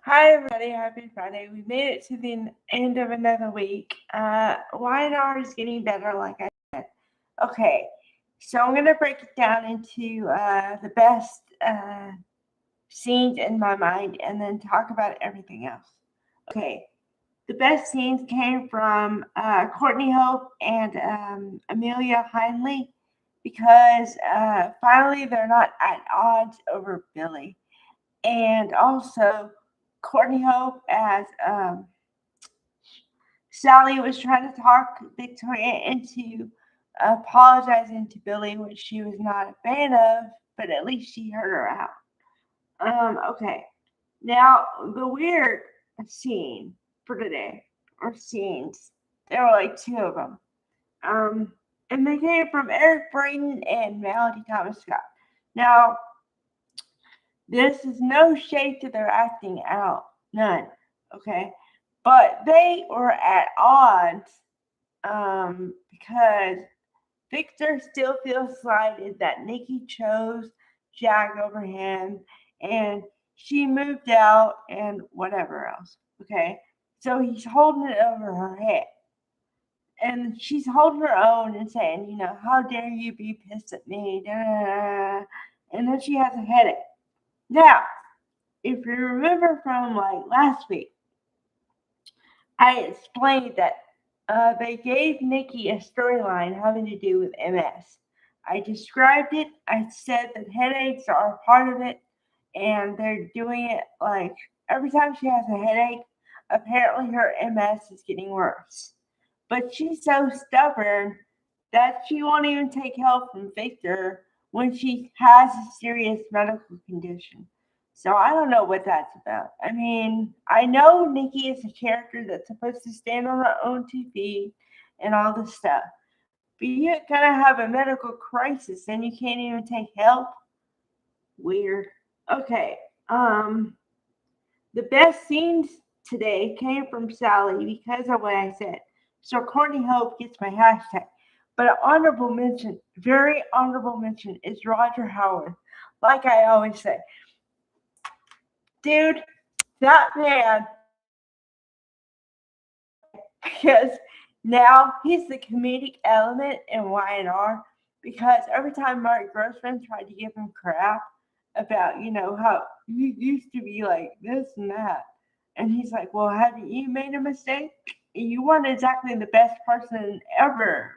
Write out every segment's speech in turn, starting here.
Hi, everybody. Happy Friday. We made it to the end of another week. Y&R is getting better, like I said. Okay, so I'm going to break it down into the best scenes in my mind and then talk about everything else. Okay, the best scenes came from Courtney Hope and Amelia Hindley because finally they're not at odds over Billy. And also, Courtney Hope as Sally was trying to talk Victoria into apologizing to Billy, which she was not a fan of, but at least she heard her out. Okay. Now, the weird scene for today, or scenes, there were like two of them. Um, and they came from Eric Braden and Melody Thomas Scott. Now, this is no shade to their acting out, none, okay? But they were at odds because Victor still feels slighted that Nikki chose Jack over him and she moved out and whatever else, okay? So he's holding it over her head. And she's holding her own and saying, how dare you be pissed at me? Da, da, da. And then she has a headache. Now, if you remember from like last week, I explained that they gave Nikki a storyline having to do with MS. I described it. I said that headaches are a part of it, and they're doing it like every time she has a headache, apparently her MS is getting worse. But she's so stubborn that she won't even take help from Victor when she has a serious medical condition. So I don't know what that's about. I mean, I know Nikki is a character that's supposed to stand on her own 2 feet and all this stuff. But you kind of have a medical crisis and you can't even take help. Weird. Okay. Um, the best scenes today came from Sally because of what I said. So Courtney Hope gets my hashtag. But an honorable mention, very honorable mention, is Roger Howard. Like I always say, dude, that man, because now he's the comedic element in Y&R. Because every time Mark Grossman tried to give him crap about, how you used to be like this and that, and he's like, well, have you made a mistake? You weren't exactly the best person ever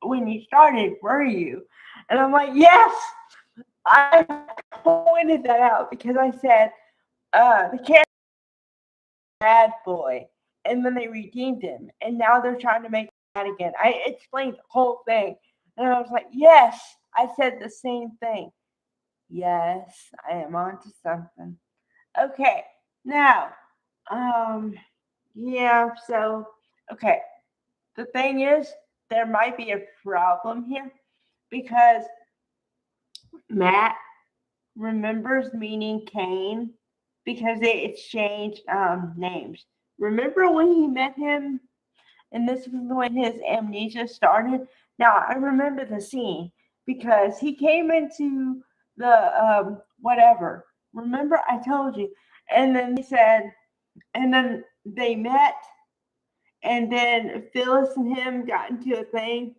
when you started, were you? And I'm like, yes, I pointed that out because I said, the character bad boy, and then they redeemed him, and now they're trying to make him bad again. I explained the whole thing, and I was like, yes, I said the same thing. Yes, I am onto something. Okay, now, um, yeah, so, okay, the thing is, there might be a problem here because Matt remembers meaning Cain because they exchanged names. Remember when he met him and this was when his amnesia started. Now I remember the scene because he came into the whatever. Remember I told you, and then they said, and then they met, and then Phyllis and him got into a thing.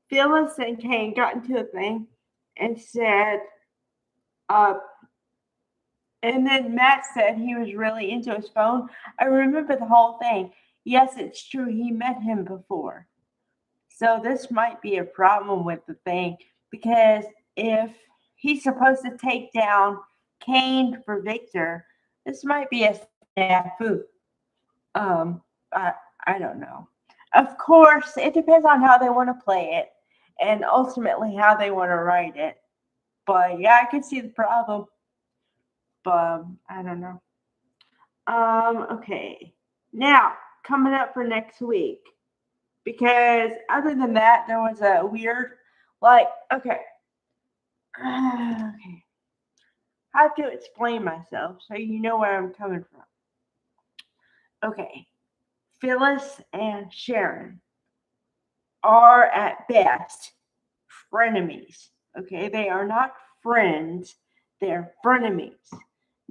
Phyllis and Kane got into a thing and said, uh, and then Matt said he was really into his phone. I remember the whole thing. Yes, it's true. He met him before. So this might be a problem with the thing because if he's supposed to take down Kane for Victor, this might be a snafu. Um, I, I don't know. Of course, it depends on how they want to play it and ultimately how they want to write it. But yeah, I can see the problem. But I don't know. Okay. Now, coming up for next week. Because other than that, there was a weird, like, okay. Okay. I have to explain myself so you know where I'm coming from. Okay. Phyllis and Sharon are at best frenemies. Okay. They are not friends, they're frenemies.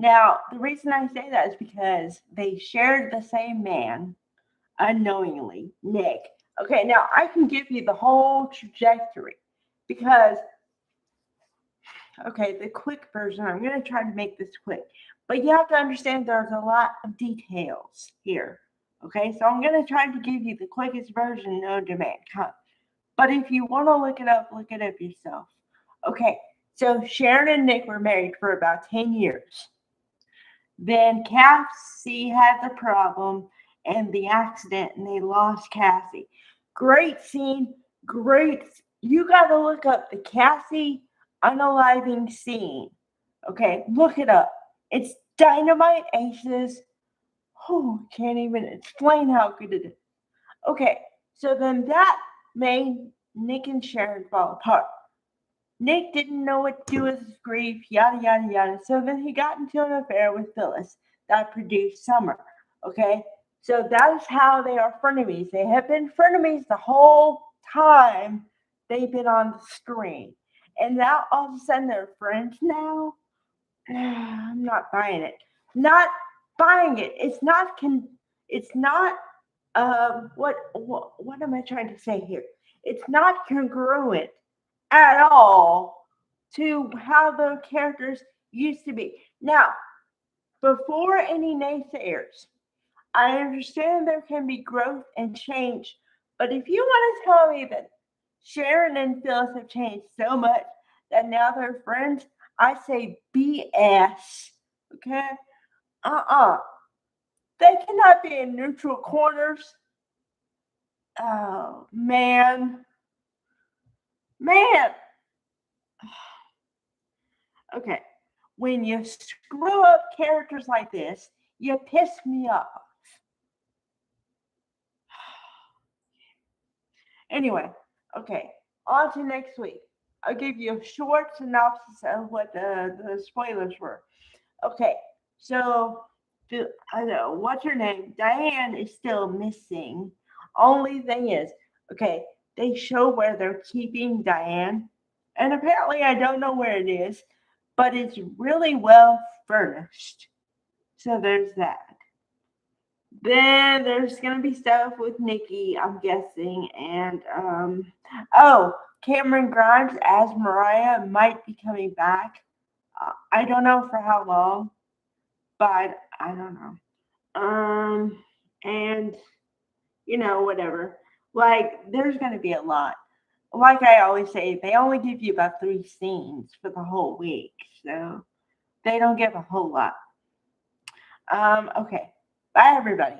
Now, the reason I say that is because they shared the same man unknowingly, Nick. Okay, now I can give you the whole trajectory because, okay, the quick version, I'm going to try to make this quick, but you have to understand there's a lot of details here. Okay, so I'm going to try to give you the quickest version known to mankind. But if you want to look it up yourself. Okay, so Sharon and Nick were married for about 10 years. Then Cassie had the problem and the accident, and they lost Cassie. Great scene, great. You got to look up the Cassie unaliving scene. Okay, look it up. It's dynamite aces. Oh, can't even explain how good it is. Okay, so then that made Nick and Sharon fall apart. Nick didn't know what to do with his grief, yada, yada, yada. So then he got into an affair with Phyllis that produced Summer. Okay? So that is how they are frenemies. They have been frenemies the whole time they've been on the screen. And now all of a sudden they're friends now? I'm not buying it. Not buying it. It's not what am I trying to say here? It's not congruent at all to how the characters used to be. Now, before any naysayers, I understand there can be growth and change, but if you want to tell me that Sharon and Phyllis have changed so much that now they're friends, I say BS. Okay? They cannot be in neutral corners. Oh, man. Man. Okay. When you screw up characters like this, you piss me off. Anyway, okay. On to next week. I'll give you a short synopsis of what the spoilers were. Okay. So, I know, what's her name? Diane is still missing. Only thing is, okay, they show where they're keeping Diane. And apparently, I don't know where it is, but it's really well furnished. So there's that. Then there's gonna be stuff with Nikki, I'm guessing, and oh, Cameron Grimes as Mariah might be coming back. I don't know for how long, but I don't know. And whatever. Like, there's gonna be a lot. Like I always say, they only give you about 3 scenes for the whole week, so they don't give a whole lot. Okay. Bye, everybody.